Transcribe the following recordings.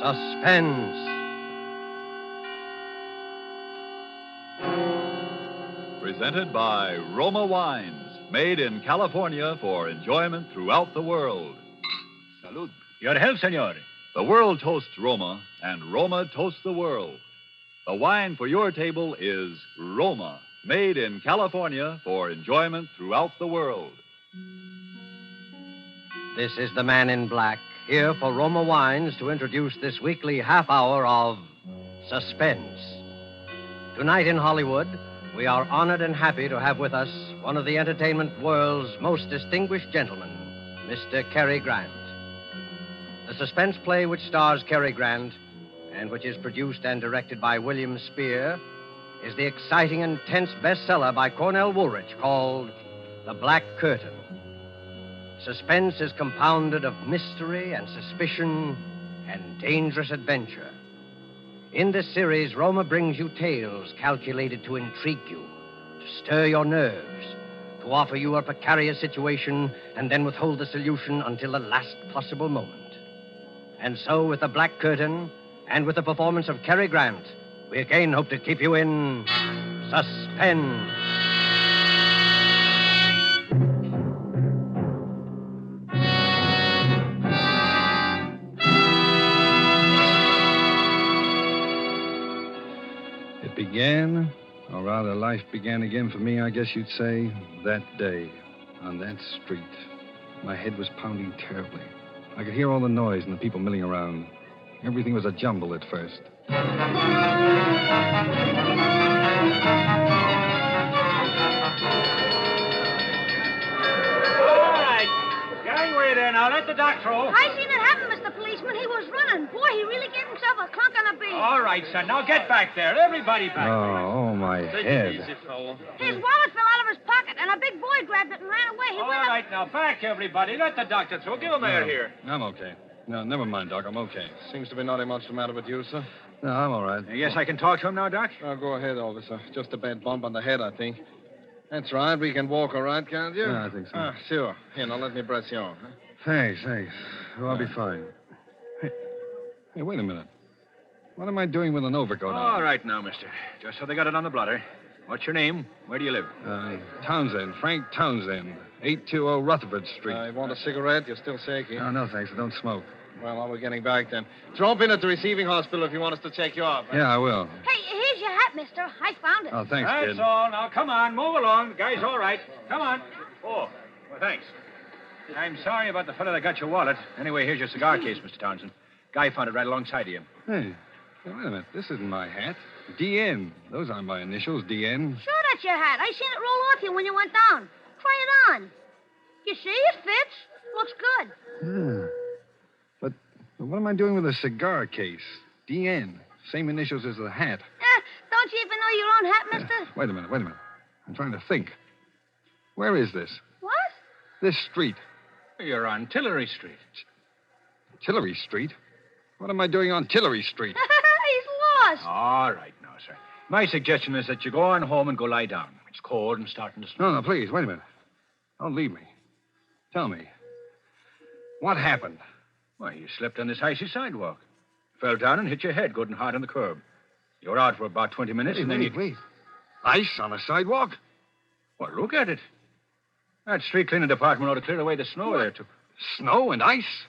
Suspense. Presented by Roma Wines, made in California for enjoyment throughout the world. Salud. Your health, senor. The world toasts Roma, and Roma toasts the world. The wine for your table is Roma, made in California for enjoyment throughout the world. This is the Man in Black, here for Roma Wines to introduce this weekly half hour of Suspense. Tonight in Hollywood, we are honored and happy to have with us one of the entertainment world's most distinguished gentlemen, Mr. Cary Grant. The suspense play which stars Cary Grant and which is produced and directed by William Spear is the exciting and tense bestseller by Cornell Woolrich called The Black Curtain. Suspense is compounded of mystery and suspicion and dangerous adventure. In this series, Roma brings you tales calculated to intrigue you, to stir your nerves, to offer you a precarious situation and then withhold the solution until the last possible moment. And so, with The Black Curtain and with the performance of Cary Grant, we again hope to keep you in suspense. It began, or rather life began again for me, I guess you'd say, that day, on that street. My head was pounding terribly. I could hear all the noise and the people milling around. Everything was a jumble at first. All right. Gangway there now. Let the dock through. I seen it happen, Mr. Policeman. He was running. Boy, he really gave himself a clunk on the bean. All right, son. Now get back there. Everybody back. Oh, my head. Easy, fellow. His wallet fell out of his pocket, and a big boy grabbed it and ran away. He All went up... right, now back, everybody. Let the doctor through. Give him air here. I'm okay. No, never mind, Doc. I'm okay. Seems to be nothing much the matter with you, sir. No, I'm all right. Yes, I can talk to him now, Doc? Oh, go ahead, officer. Just a bad bump on the head, I think. That's right. We can walk all right, can't you? Yeah, I think so. Ah, sure. Here, now let me press you on. Huh? Thanks. Oh, I'll be fine. Hey, wait a minute. What am I doing with an overcoat on? All right now, mister. Just so they got it on the blotter. What's your name? Where do you live? Townsend. Frank Townsend. 820 Rutherford Street. You want a cigarette? You're still shaky. Oh, no, thanks. I don't smoke. Well, now we're getting back then. Drop in at the receiving hospital if you want us to check you off. Huh? Yeah, I will. Hey, here's your hat, mister. I found it. Oh, thanks, That's kid. all. Now, come on. Move along. The guy's all right. Come on. Oh, well, thanks. I'm sorry about the fellow that got your wallet. Anyway, here's your cigar case, Mr. Townsend. Guy found it right alongside of you. Hey, wait a minute. This isn't my hat. DN. Those aren't my initials, DN. Sure, that's your hat. I seen it roll off you when you went down. Try it on. You see, it fits. Looks good. But what am I doing with a cigar case? DN. Same initials as the hat. Don't you even know your own hat, mister? Wait a minute. I'm trying to think. Where is this? What? This street. You're on Tillery Street. Tillery Street? What am I doing on Tillery Street? He's lost. All right now, sir. My suggestion is that you go on home and go lie down. It's cold and starting to snow. No, please, wait a minute. Don't leave me. Tell me. What happened? Why, you slipped on this icy sidewalk. Fell down and hit your head good and hard on the curb. You were out for about 20 minutes, and then Wait. Ice on a sidewalk? Well, look at it. That street cleaning department ought to clear away the snow there, too. Snow and ice?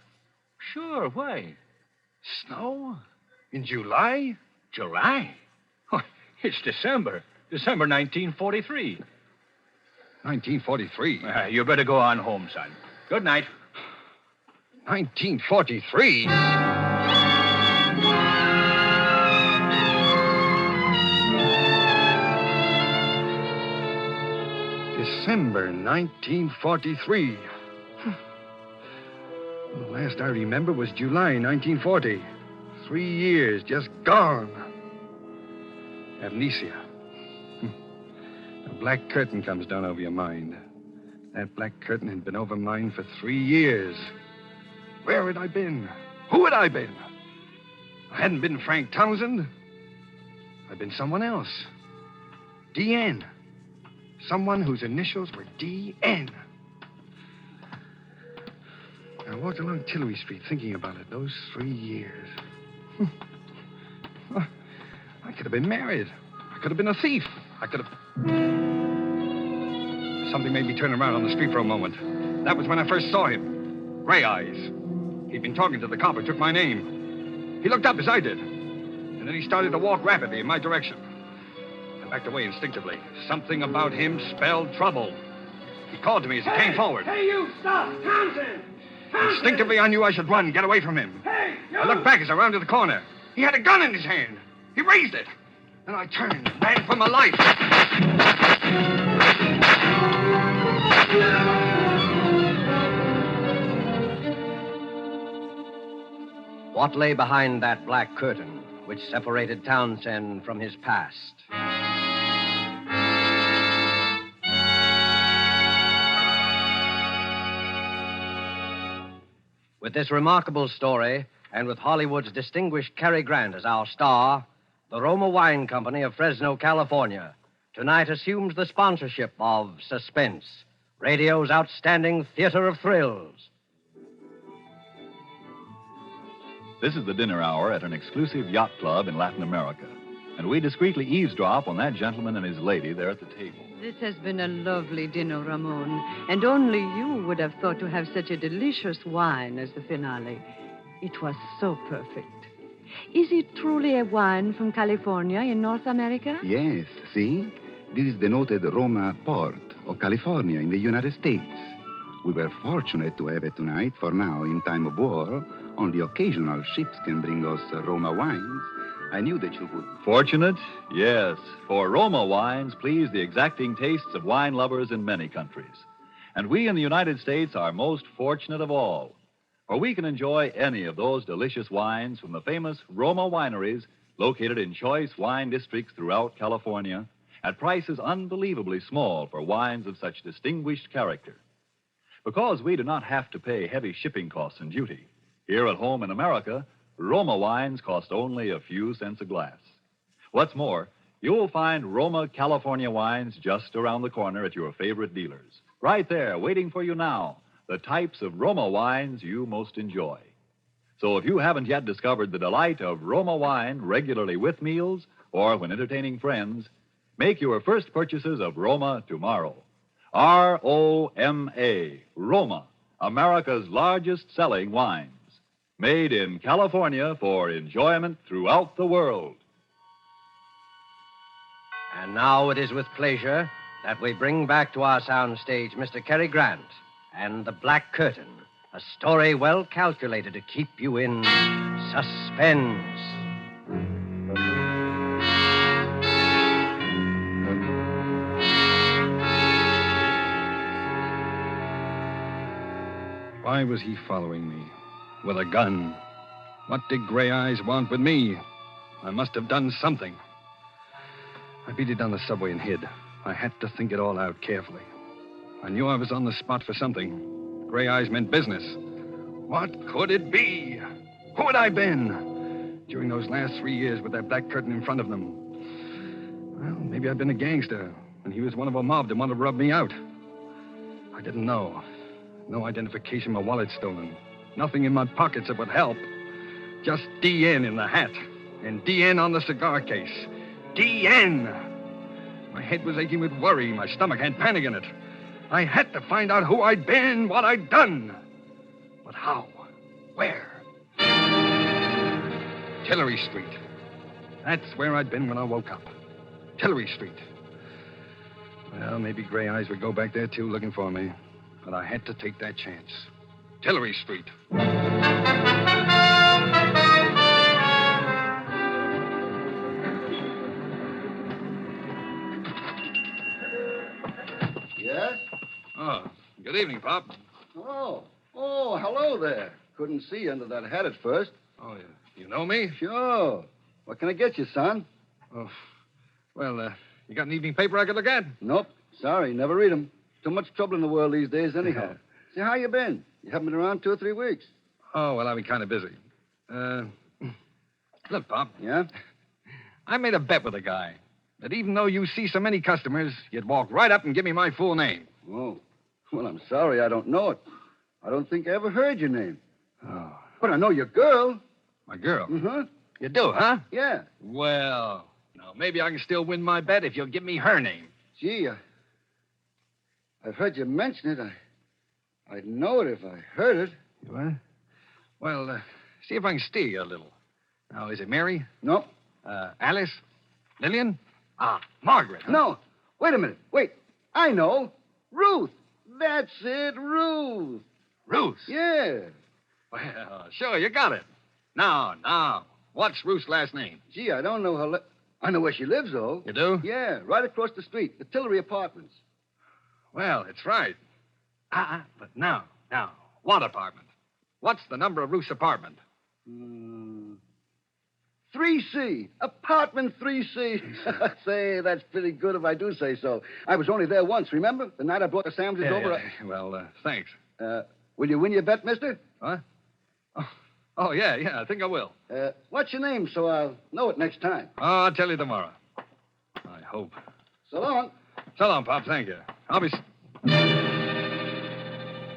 Sure, why? Snow? In July? July? Why, it's December. December 1943. 1943? You better go on home, son. Good night. 1943? December 1943. The last I remember was July 1940. 3 years just gone. Amnesia. A black curtain comes down over your mind. That black curtain had been over mine for 3 years. Where had I been? Who had I been? I hadn't been Frank Townsend. I'd been someone else. DN. Someone whose initials were DN. I walked along Tillery Street thinking about it those 3 years. I could have been married. I could have been a thief. I could have... Something made me turn around on the street for a moment. That was when I first saw him. Gray Eyes. He'd been talking to the cop who took my name. He looked up as I did. And then he started to walk rapidly in my direction. I backed away instinctively. Something about him spelled trouble. He called to me as he came forward. Hey, you, stop! Townsend! Instinctively, I knew I should run, get away from him. Hey, you! I looked back as I rounded the corner. He had a gun in his hand. He raised it. Then I turned and ran for my life. What lay behind that black curtain which separated Townsend from his past? With this remarkable story, and with Hollywood's distinguished Cary Grant as our star, the Roma Wine Company of Fresno, California, tonight assumes the sponsorship of Suspense, radio's outstanding theater of thrills. This is the dinner hour at an exclusive yacht club in Latin America. And we discreetly eavesdrop on that gentleman and his lady there at the table. This has been a lovely dinner, Ramon. And only you would have thought to have such a delicious wine as the finale. It was so perfect. Is it truly a wine from California in North America? Yes, see? This is the noted Roma port of California in the United States. We were fortunate to have it tonight, for now, in time of war, only occasional ships can bring us Roma wines. I knew that you would. Fortunate? Yes, for Roma wines please the exacting tastes of wine lovers in many countries. And we in the United States are most fortunate of all, for we can enjoy any of those delicious wines from the famous Roma wineries located in choice wine districts throughout California at prices unbelievably small for wines of such distinguished character. Because we do not have to pay heavy shipping costs and duty, here at home in America, Roma wines cost only a few cents a glass. What's more, you'll find Roma California wines just around the corner at your favorite dealers. Right there, waiting for you now, the types of Roma wines you most enjoy. So if you haven't yet discovered the delight of Roma wine regularly with meals or when entertaining friends, make your first purchases of Roma tomorrow. R-O-M-A, Roma, America's largest selling wines. Made in California for enjoyment throughout the world. And now it is with pleasure that we bring back to our soundstage Mr. Cary Grant and The Black Curtain, a story well calculated to keep you in suspense. Why was he following me? With a gun. What did Gray Eyes want with me? I must have done something. I beat it down the subway and hid. I had to think it all out carefully. I knew I was on the spot for something. Gray Eyes meant business. What could it be? Who had I been? During those last 3 years with that black curtain in front of them. Well, maybe I'd been a gangster, and he was one of a mob that wanted to rub me out. I didn't know. No identification, my wallet stolen. Nothing in my pockets that would help. Just DN in the hat. And DN on the cigar case. DN! My head was aching with worry. My stomach had panic in it. I had to find out who I'd been, what I'd done. But how? Where? Tillery Street. That's where I'd been when I woke up. Tillery Street. Well, maybe Gray Eyes would go back there, too, looking for me. But I had to take that chance. Tillery Street. Yes? Oh, good evening, Pop. Oh, hello there. Couldn't see you under that hat at first. Oh, you know me? Sure. What can I get you, son? Oh, well, you got an evening paper I could look at? Nope. Sorry, never read 'em. Too much trouble in the world these days, anyhow. Say, how you been? You haven't been around 2 or 3 weeks. Oh, well, I've been kind of busy. Look, Pop. Yeah? I made a bet with a guy that even though you see so many customers, you'd walk right up and give me my full name. Oh. Well, I'm sorry I don't know it. I don't think I ever heard your name. Oh. But I know your girl. My girl? Uh-huh. You do, huh? Yeah. Well, now maybe I can still win my bet if you'll give me her name. Gee, I've heard you mention it. I'd know it if I heard it. You what? Well, see if I can steer you a little. Now, is it Mary? No. Alice? Lillian? Margaret. Huh? No. Wait a minute. Wait. I know. Ruth. That's it, Ruth. Ruth? Yeah. Well, sure, you got it. Now, what's Ruth's last name? Gee, I don't know her. I know where she lives, though. You do? Yeah, right across the street, the Tillery Apartments. Well, it's right. But now, what apartment? What's the number of Ruth's apartment? 3C. Apartment 3C. Say, that's pretty good if I do say so. I was only there once, remember? The night I brought the sandwiches over. Yeah. Well, thanks. Will you win your bet, mister? What? Oh, yeah, I think I will. What's your name so I'll know it next time? Oh, I'll tell you tomorrow. I hope. So long. So long, Pop. Thank you. I'll be...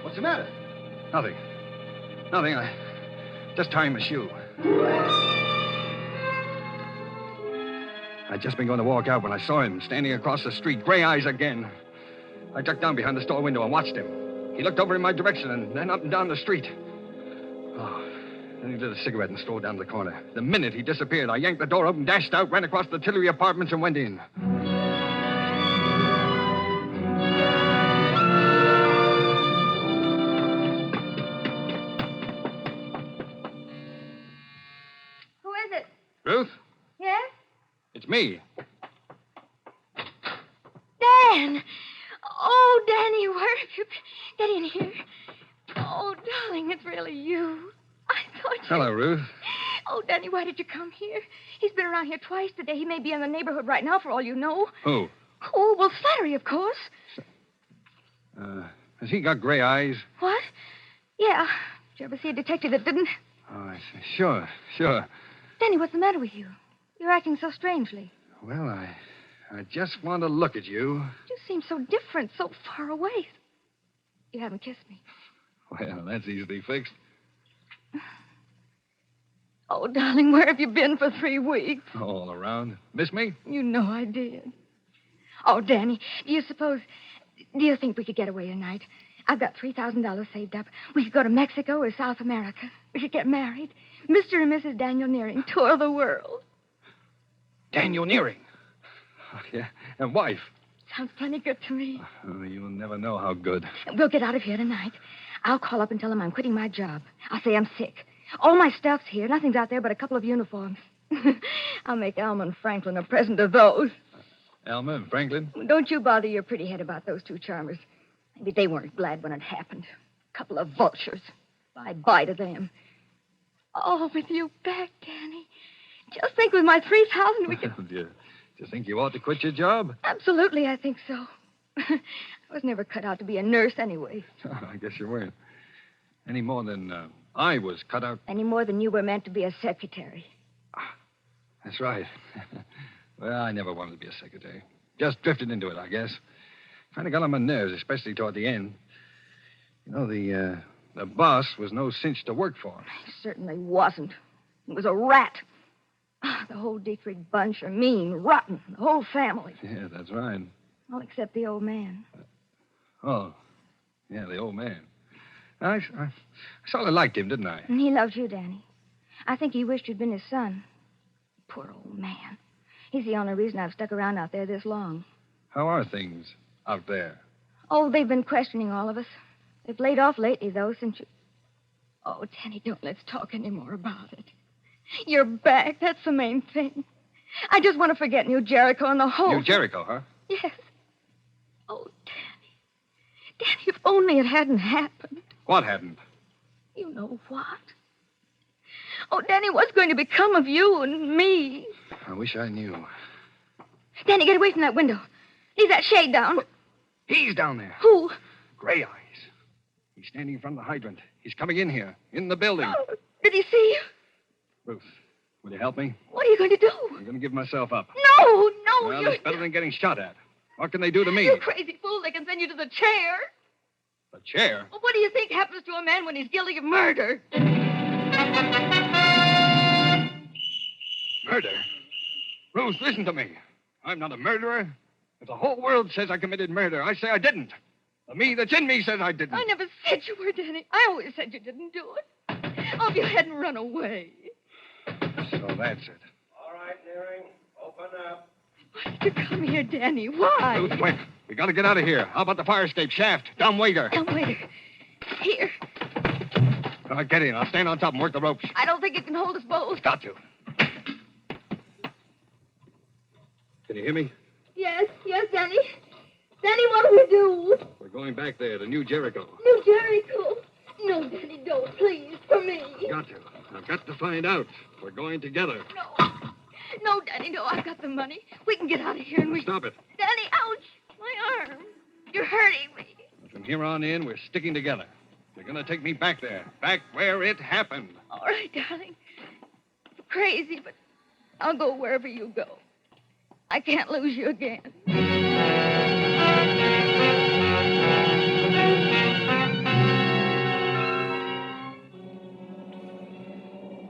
What's the matter? Nothing. I just tying my shoe. I'd just been going to walk out when I saw him standing across the street, gray eyes again. I ducked down behind the store window and watched him. He looked over in my direction and then up and down the street. Oh, then he lit a cigarette and strolled down the corner. The minute he disappeared, I yanked the door open, dashed out, ran across the Tillery Apartments, and went in. Who is it? Ruth, Yes? it's me. Dan! Oh, Danny, where have you been? Get in here. Oh, darling, it's really you. I thought you... Hello, Ruth. Oh, Danny, why did you come here? He's been around here twice today. He may be in the neighborhood right now, for all you know. Who? Oh, well, Slattery, of course. Has he got gray eyes? What? Yeah. Did you ever see a detective that didn't? Oh, I see. Sure. Danny, what's the matter with you? You're acting so strangely. Well, I just want to look at you. You seem so different, so far away. You haven't kissed me. Well, that's easily fixed. Oh, darling, where have you been for 3 weeks? All around. Miss me? You know I did. Oh, Danny, do you think we could get away tonight? I've got $3,000 saved up. We could go to Mexico or South America. We could get married. Mr. and Mrs. Daniel Nearing tour the world. Daniel Nearing. Oh, yeah. And wife. Sounds plenty good to me. Oh, you'll never know how good. We'll get out of here tonight. I'll call up and tell them I'm quitting my job. I'll say I'm sick. All my stuff's here. Nothing's out there but a couple of uniforms. I'll make Alma and Franklin a present of those. Alma and Franklin? Don't you bother your pretty head about those 2 charmers. Maybe they weren't glad when it happened. A couple of vultures. Bye-bye to them. Oh, with you back, Danny. Just think with my 3,000 we could... Do you think you ought to quit your job? Absolutely, I think so. I was never cut out to be a nurse anyway. I guess you weren't. Any more than I was cut out. Any more than you were meant to be a secretary. That's right. Well, I never wanted to be a secretary. Just drifted into it, I guess. Kind of got on my nerves, especially toward the end. You know, the boss was no cinch to work for. He certainly wasn't. He was a rat. The whole Dietrich bunch are mean, rotten. The whole family. Yeah, that's right. All except the old man. Oh, yeah, the old man. I sort of liked him, didn't I? And he loved you, Danny. I think he wished you'd been his son. Poor old man. He's the only reason I've stuck around out there this long. How are things out there? Oh, they've been questioning all of us. They've laid off lately, though, since you... Oh, Danny, don't let's talk any more about it. You're back. That's the main thing. I just want to forget New Jericho and the whole... New Jericho, huh? Yes. Oh, Danny. Danny, if only it hadn't happened. What hadn't? You know what? Oh, Danny, what's going to become of you and me? I wish I knew. Danny, get away from that window. Leave that shade down. He's down there. Who? Gray eyes. He's standing in front of the hydrant. He's coming in here, in the building. Oh, did he see you? Ruth, will you help me? What are you going to do? I'm going to give myself up. No, Well, you... it's better than getting shot at. What can they do to me? You crazy fool. They can send you to the chair. The chair? Well, what do you think happens to a man when he's guilty of murder? Murder? Ruth, listen to me. I'm not a murderer. If the whole world says I committed murder, I say I didn't. The me that's in me says I didn't. I never said you were, Danny. I always said you didn't do it. Oh, if you hadn't run away. So that's it. All right, Nearing. Open up. Why did you come here, Danny? Why? Ruth, quick. We got to get out of here. How about the fire escape shaft? Dumb waiter. Now, wait. Here. All right, get in. I'll stand on top and work the ropes. I don't think it can hold us both. Got to. Can you hear me? Yes, Danny. Danny, what do we do? We're going back there to New Jericho. New Jericho. No, Danny, don't, please, for me. Got to. I've got to find out. We're going together. No, Danny, no. I've got the money. We can get out of here and we... Stop it. Danny, ouch. My arm. You're hurting me. From here on in, we're sticking together. You're going to take me back there. Back where it happened. All right, darling. You're crazy, but I'll go wherever you go. I can't lose you again.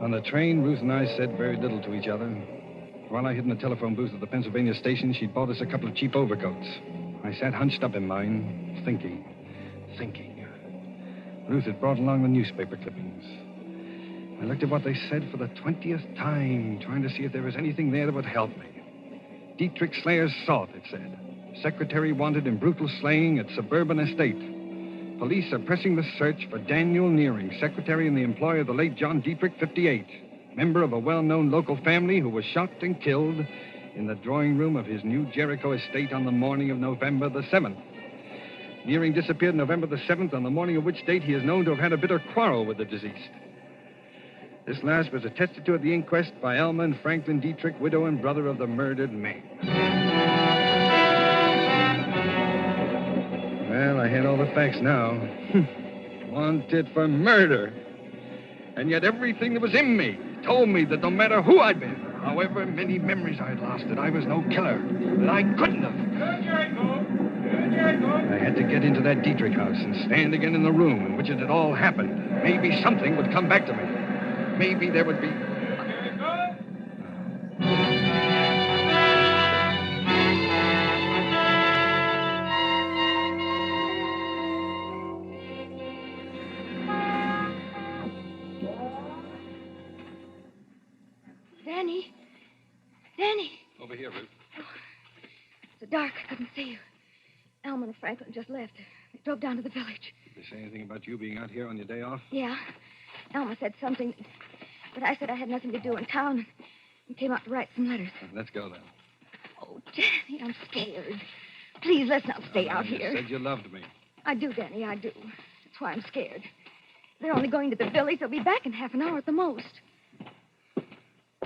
On the train, Ruth and I said very little to each other. While I hid in the telephone booth at the Pennsylvania station, she'd bought us a couple of cheap overcoats. I sat hunched up in mine, thinking. Ruth had brought along the newspaper clippings. I looked at what they said for the 20th time, trying to see if there was anything there that would help me. Dietrich Slayer's sought, it said. Secretary wanted in brutal slaying at suburban estate. Police are pressing the search for Daniel Nearing, secretary in the employ of the late John Dietrich, 58, member of a well-known local family who was shot and killed in the drawing room of his New Jericho estate on the morning of November the 7th. Nearing disappeared November the 7th, on the morning of which date he is known to have had a bitter quarrel with the deceased. This last was attested to at the inquest by Alma and Franklin Dietrich, widow and brother of the murdered man. Well, I had all the facts now. Wanted for murder. And yet everything that was in me told me that no matter who I'd been, however many memories I'd lost, that I was no killer, that I couldn't have. I had to get into that Dietrich house and stand again in the room in which it had all happened. Maybe something would come back to me. Maybe there would be... Danny. Over here, Ruth. It's dark. I couldn't see you. Alma and Franklin just left. They drove down to the village. Did they say anything about you being out here on your day off? Yeah. Alma said something, but I said I had nothing to do in town and came out to write some letters. Let's go, then. Oh, Danny, I'm scared. Please, let's not stay out You here. said you loved me. I do, Danny, I do. That's why I'm scared. They're only going to the village. They'll be back in half an hour at the most.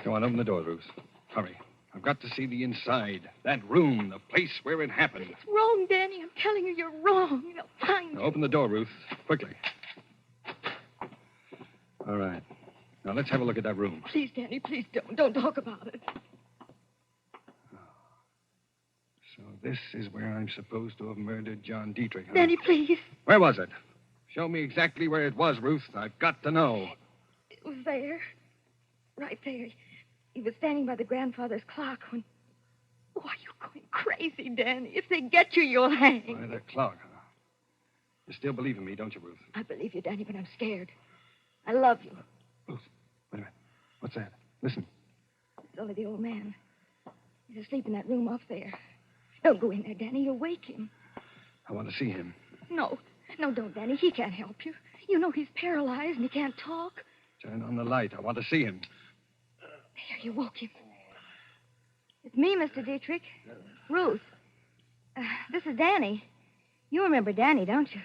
Go on, open the door, Ruth. Hurry. I've got to see the inside. That room, the place where it happened. It's wrong, Danny. I'm telling you, you're wrong. They'll find Now, you. open the door, Ruth. Quickly. All right. Now, let's have a look at that room. Please, Danny, please don't. Don't talk about it. So this is where I'm supposed to have murdered John Dietrich, huh? Danny, please. Where was it? Show me exactly where it was, Ruth. I've got to know. It was there. Right there. He was standing by the grandfather's clock when... Oh, are you going crazy, Danny? If they get you, you'll hang. By the clock, huh? You still believe in me, don't you, Ruth? I believe you, Danny, but I'm scared. I love you. Ruth, wait a minute. What's that? Listen. It's only the old man. He's asleep in that room off there. Don't go in there, Danny. You'll wake him. I want to see him. No, don't, Danny. He can't help you. You know he's paralyzed and he can't talk. Turn on the light. I want to see him. There, you woke him. It's me, Mr. Dietrich. Ruth. This is Danny. You remember Danny, don't you?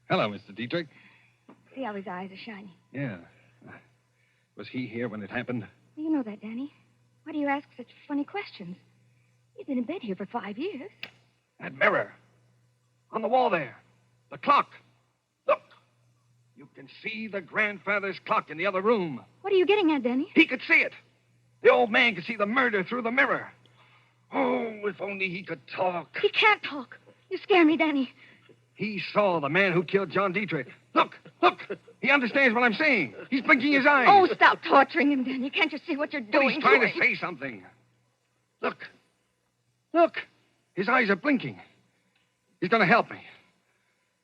Hello, Mr. Dietrich. See how his eyes are shining. Yeah. Was he here when it happened? You know that, Danny. Why do you ask such funny questions? He's been in bed here for 5 years. That mirror. On the wall there. The clock. Look. You can see the grandfather's clock in the other room. What are you getting at, Danny? He could see it. The old man could see the murder through the mirror. Oh, if only he could talk. He can't talk. You scare me, Danny. He saw the man who killed John Dietrich. Look, look. He understands what I'm saying. He's blinking his eyes. Oh, stop torturing him, Danny. Can't you see what you're But doing? he's trying to to him? say something. Look. Look. His eyes are blinking. He's going to help me.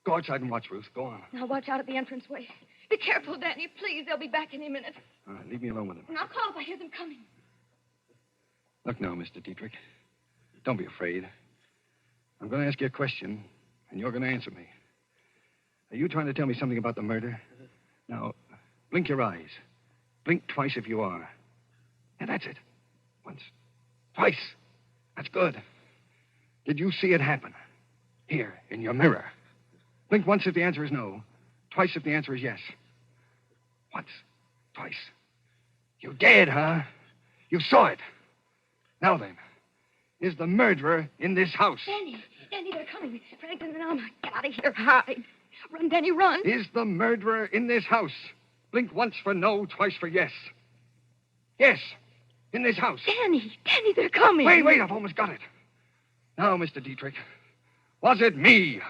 Go outside and watch, Ruth. Go on. Now watch out at the entranceway. Be careful, Danny. Please, they'll be back any minute. All right, leave me alone with him. And I'll call if I hear them coming. Look now, Mr. Dietrich. Don't be afraid. I'm going to ask you a question, and you're going to answer me. Are you trying to tell me something about the murder? Now, blink your eyes. Blink twice if you are. And that's it. Once. Twice. That's good. Did you see it happen? Here, in your mirror. Blink once if the answer is no. Twice if the answer is yes. Once. Twice. You did, huh? You saw it. Now then, is the murderer in this house? Danny, they're coming. Franklin and Alma, get out of here. Hide. Run, Danny, run. Is the murderer in this house? Blink once for no, twice for yes. Yes, in this house. Danny, they're coming. Wait, I've almost got it. Now, Mr. Dietrich, was it me?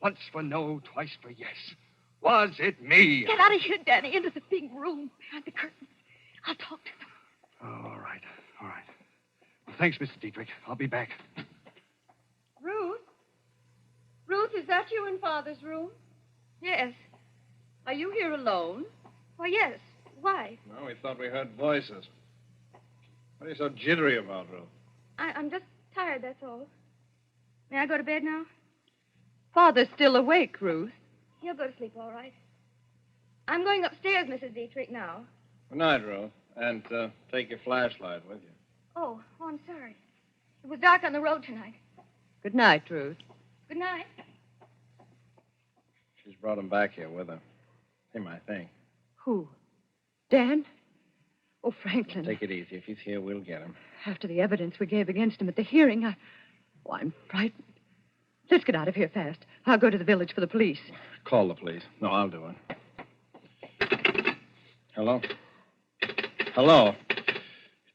Once for no, twice for yes. Was it me? Get out of here, Danny, into the big room behind the curtains. I'll talk to them. Oh, all right. Well, thanks, Mr. Dietrich. I'll be back. Ruth? Ruth, is that you in Father's room? Yes. Are you here alone? Why, yes. Why? No, we thought we heard voices. What are you so jittery about, Ruth? I'm just tired, that's all. May I go to bed now? Father's still awake, Ruth. He'll go to sleep, all right. I'm going upstairs, Mrs. Dietrich, now. Good night, Ruth. And take your flashlight with you. Oh, I'm sorry. It was dark on the road tonight. Good night, Ruth. Good night. She's brought him back here with her. Him, I think. Who? Dan? Oh, Franklin. Take it easy. If he's here, we'll get him. After the evidence we gave against him at the hearing, I'm frightened. Let's get out of here fast. I'll go to the village for the police. Call the police. No, I'll do it. Hello? Hello?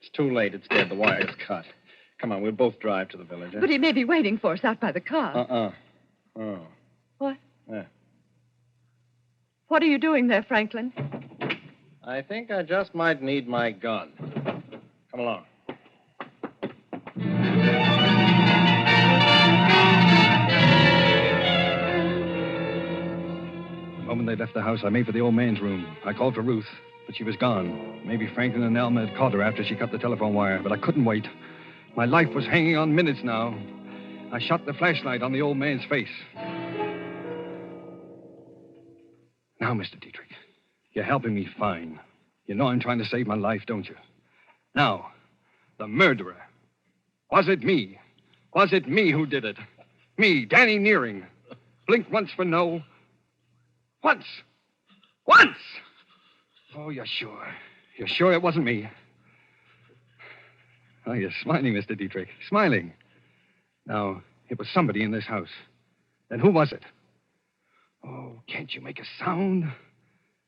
It's too late. It's dead. The wire's cut. Come on, we'll both drive to the village. But he may be waiting for us out by the car. Oh. What? Yeah. What are you doing there, Franklin? I think I just might need my gun. Come along. The moment they left the house, I made for the old man's room. I called for Ruth, but she was gone. Maybe Franklin and Alma had caught her after she cut the telephone wire, but I couldn't wait. My life was hanging on minutes now. I shot the flashlight on the old man's face. Now, Mr. Dietrich, you're helping me fine. You know I'm trying to save my life, don't you? Now, the murderer. Was it me? Was it me who did it? Me, Danny Nearing. Blink once for no. Once. Once! Oh, you're sure? You're sure it wasn't me? Oh, you're smiling, Mr. Dietrich. Smiling. Now, it was somebody in this house. Then who was it? Oh, can't you make a sound?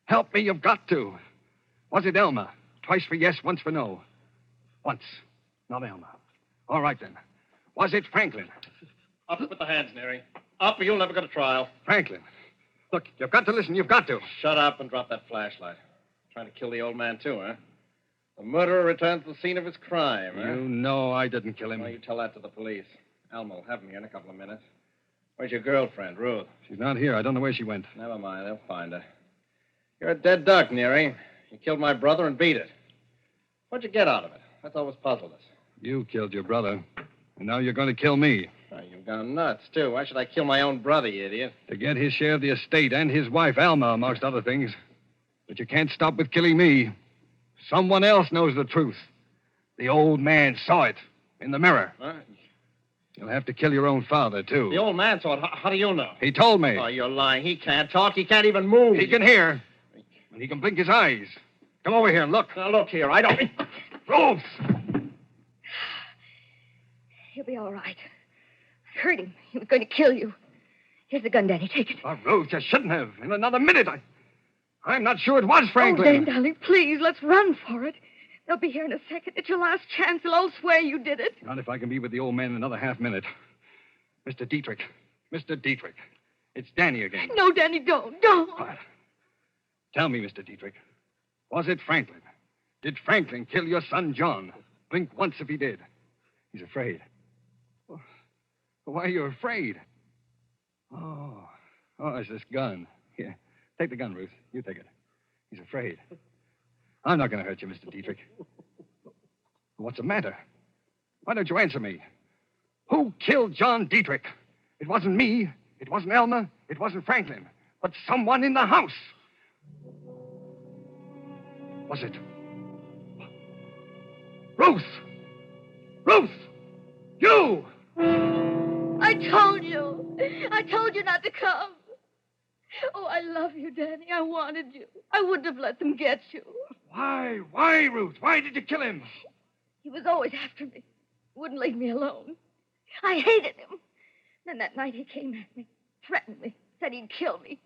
Help me, you've got to. Was it Elma? Twice for yes, once for no. Once. Not Elma. All right, then. Was it Franklin? Up with the hands, Neary. Up or you'll never go to trial. Franklin. Look, you've got to listen. You've got to. Shut up and drop that flashlight. Trying to kill the old man, too, huh? The murderer returns to the scene of his crime, huh? You know I didn't kill him. Well, you tell that to the police. Alma will have him here in a couple of minutes. Where's your girlfriend, Ruth? She's not here. I don't know where she went. Never mind. They'll find her. You're a dead duck, Neary. You killed my brother and beat it. What'd you get out of it? That's always puzzled us. You killed your brother. And now you're going to kill me. Oh, you've gone nuts, too. Why should I kill my own brother, you idiot? To get his share of the estate and his wife, Alma, amongst other things. But you can't stop with killing me. Someone else knows the truth. The old man saw it in the mirror. Huh? You'll have to kill your own father, too. The old man saw it. How do you know? He told me. Oh, you're lying. He can't talk. He can't even move. He can hear. And he can blink his eyes. Come over here and look. Now, look here. I don't... Ruth! He'll be all right. I heard him. He was going to kill you. Here's the gun, Danny. Take it. Oh, Ruth, you shouldn't have. In another minute, I'm not sure it was Oh, Franklin. Dan, darling, please, let's run for it. They'll be here in a second. It's your last chance. They'll all swear you did it. Not if I can be with the old man in another half minute. Mr. Dietrich. It's Danny again. No, Danny, don't. What? Tell me, Mr. Dietrich. Was it Franklin? Did Franklin kill your son, John? Blink once if he did. He's afraid. Well, why are you afraid? Oh, it's this gun. Here, take the gun, Ruth. You take it. He's afraid. I'm not going to hurt you, Mr. Dietrich. What's the matter? Why don't you answer me? Who killed John Dietrich? It wasn't me. It wasn't Elmer. It wasn't Franklin. But someone in the house. Was it? Ruth! Ruth! You! I told you. I told you not to come. Oh, I love you, Danny. I wanted you. I wouldn't have let them get you. Why? Why, Ruth? Why did you kill him? He was always after me. Wouldn't leave me alone. I hated him. Then that night he came at me, threatened me, said he'd kill me.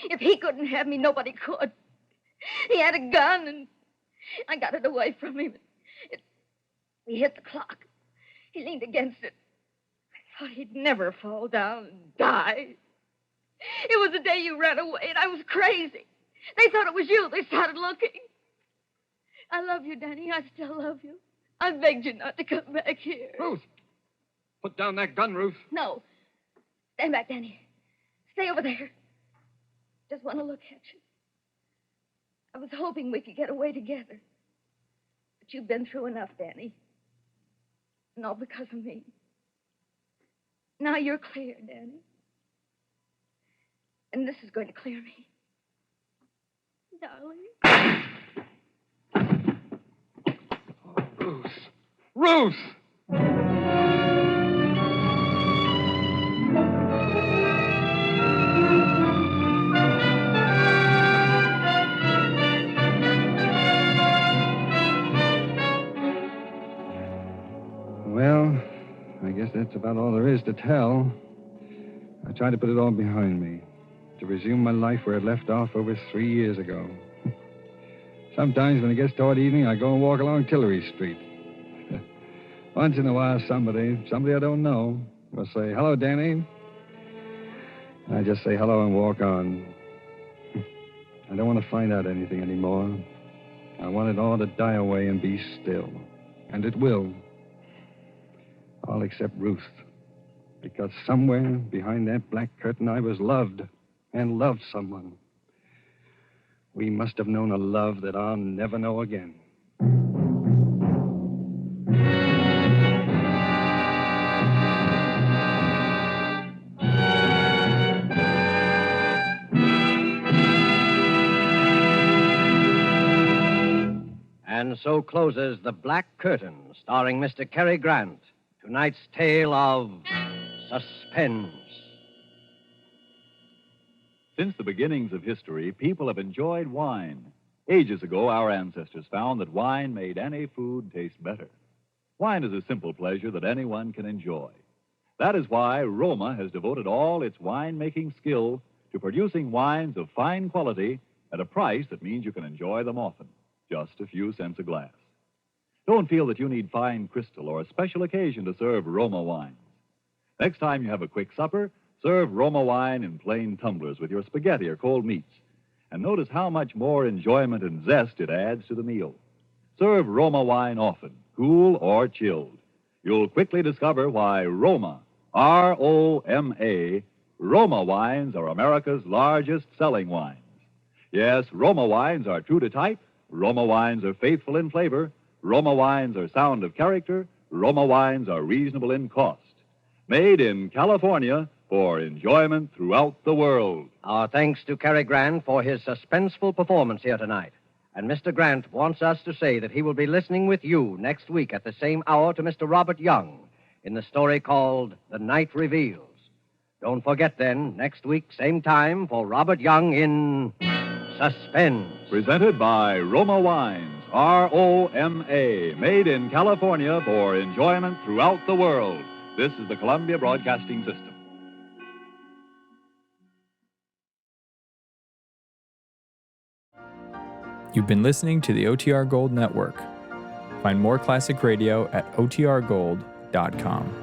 If he couldn't have me, nobody could. He had a gun, and I got it away from him. He hit the clock. He leaned against it. I thought he'd never fall down and die. It was the day you ran away, and I was crazy. They thought it was you. They started looking. I love you, Danny. I still love you. I begged you not to come back here. Ruth! Put down that gun, Ruth. No. Stand back, Danny. Stay over there. Just want to look at you. I was hoping we could get away together. But you've been through enough, Danny. And all because of me. Now you're clear, Danny. And this is going to clear me. Darling. Oh, Ruth. Ruth! Well, I guess that's about all there is to tell. I tried to put it all behind me, to resume my life where it left off over 3 years ago. Sometimes when it gets toward evening, I go and walk along Tillery Street. Once in a while, somebody I don't know, will say, "Hello, Danny." I just say hello and walk on. I don't want to find out anything anymore. I want it all to die away and be still. And it will. All except Ruth. Because somewhere behind that black curtain I was loved and loved someone. We must have known a love that I'll never know again. And so closes The Black Curtain, starring Mr. Cary Grant. Tonight's tale of suspense. Since the beginnings of history, people have enjoyed wine. Ages ago, our ancestors found that wine made any food taste better. Wine is a simple pleasure that anyone can enjoy. That is why Roma has devoted all its wine-making skill to producing wines of fine quality at a price that means you can enjoy them often, just a few cents a glass. Don't feel that you need fine crystal or a special occasion to serve Roma wines. Next time you have a quick supper, serve Roma wine in plain tumblers with your spaghetti or cold meats. And notice how much more enjoyment and zest it adds to the meal. Serve Roma wine often, cool or chilled. You'll quickly discover why Roma, R-O-M-A, Roma wines are America's largest selling wines. Yes, Roma wines are true to type. Roma wines are faithful in flavor. Roma wines are sound of character. Roma wines are reasonable in cost. Made in California for enjoyment throughout the world. Our thanks to Cary Grant for his suspenseful performance here tonight. And Mr. Grant wants us to say that he will be listening with you next week at the same hour to Mr. Robert Young in the story called The Night Reveals. Don't forget then, next week, same time, for Robert Young in Suspense. Presented by Roma Wines, R-O-M-A, made in California for enjoyment throughout the world. This is the Columbia Broadcasting System. You've been listening to the OTR Gold Network. Find more classic radio at otrgold.com.